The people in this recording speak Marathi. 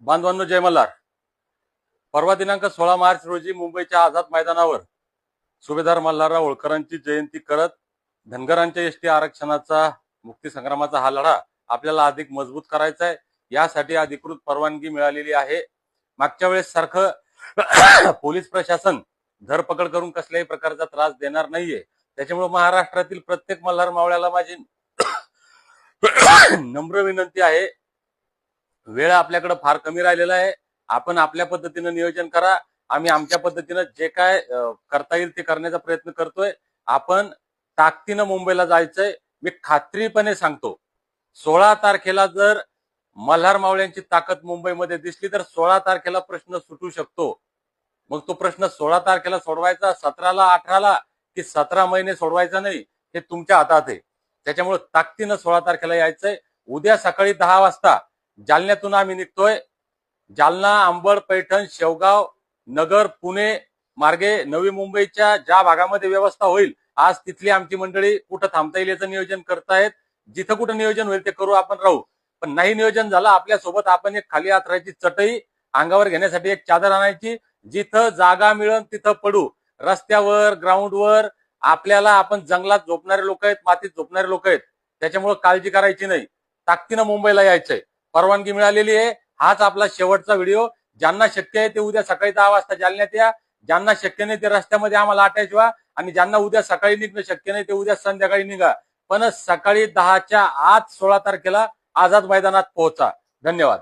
बांधवांनो, जय मल्हार. परवा दिनांक 16 मार्च रोजी मुंबईच्या आझाद मैदानावर सुभेदार मल्हारराव होळकरांची जयंती करत धनगरांच्या एसटी आरक्षणाचा मुक्ती संग्रामाचा हा लढा आपल्याला अधिक मजबूत करायचा आहे. यासाठी अधिकृत परवानगी मिळालेली आहे. मागच्या वेळेस सारखं पोलीस प्रशासन धरपकड करून कसल्याही प्रकारचा त्रास देणार नाहीये. त्याच्यामुळे महाराष्ट्रातील प्रत्येक मल्हार मावळ्याला माझी नम्र विनंती आहे, वेळ आपल्याकडे फार कमी राहिलेला आहे. आपण आपल्या पद्धतीने नियोजन करा. आम्ही आमच्या पद्धतीने जे काय करता येईल ते करण्याचा प्रयत्न करतोय. आपण ताकदीने मुंबईला जायचंय. मी खात्रीपणे सांगतो, 16 तारखेला जर मल्हार मावळ्यांची ताकद मुंबईमध्ये दिसली तर 16 तारखेला प्रश्न सुटू शकतो. मग तो प्रश्न 16 तारखेला सोडवायचा, 17ला, 18ला की 17 महिने सोडवायचा नाही, हे तुमच्या हातात आहे. त्याच्यामुळे ताकदीने 16 तारखेला यायचंय. उद्या सकाळी 10 वाजता जालन्यातून आम्ही निघतोय. जालना, अंबड, पैठण, शेवगाव, नगर, पुणे मार्गे नवी मुंबईच्या ज्या भागामध्ये व्यवस्था होईल, आज तिथली आमची मंडळी कुठं थांबता येईल याचं नियोजन करतायत. जिथं कुठं नियोजन होईल ते करू, आपण राहू. पण नाही नियोजन झालं, आपल्यासोबत आपण एक खाली हातरायची चटई अंगावर घेण्यासाठी एक चादर आणायची. जिथं जागा मिळेल तिथं पडू. रस्त्यावर, ग्राउंडवर आपल्याला, आपण जंगलात झोपणारे लोक आहेत, मातीत झोपणारे लोक आहेत. त्याच्यामुळे काळजी करायची नाही. ताकदीनं मुंबईला यायचंय. परवानगी मिळालेली आहे. हाच आपला शेवटचा व्हिडिओ. ज्यांना शक्य आहे ते उद्या सकाळी 10 वाजता जालन्यात या. ज्यांना शक्य नाही ते रस्त्यामध्ये आम्हाला अटॅच व्हा. आणि ज्यांना उद्या सकाळी निघणं शक्य नाही ते उद्या संध्याकाळी निघा. पण सकाळी 10च्या आत 16 तारखेला आझाद मैदानात पोहोचा. धन्यवाद.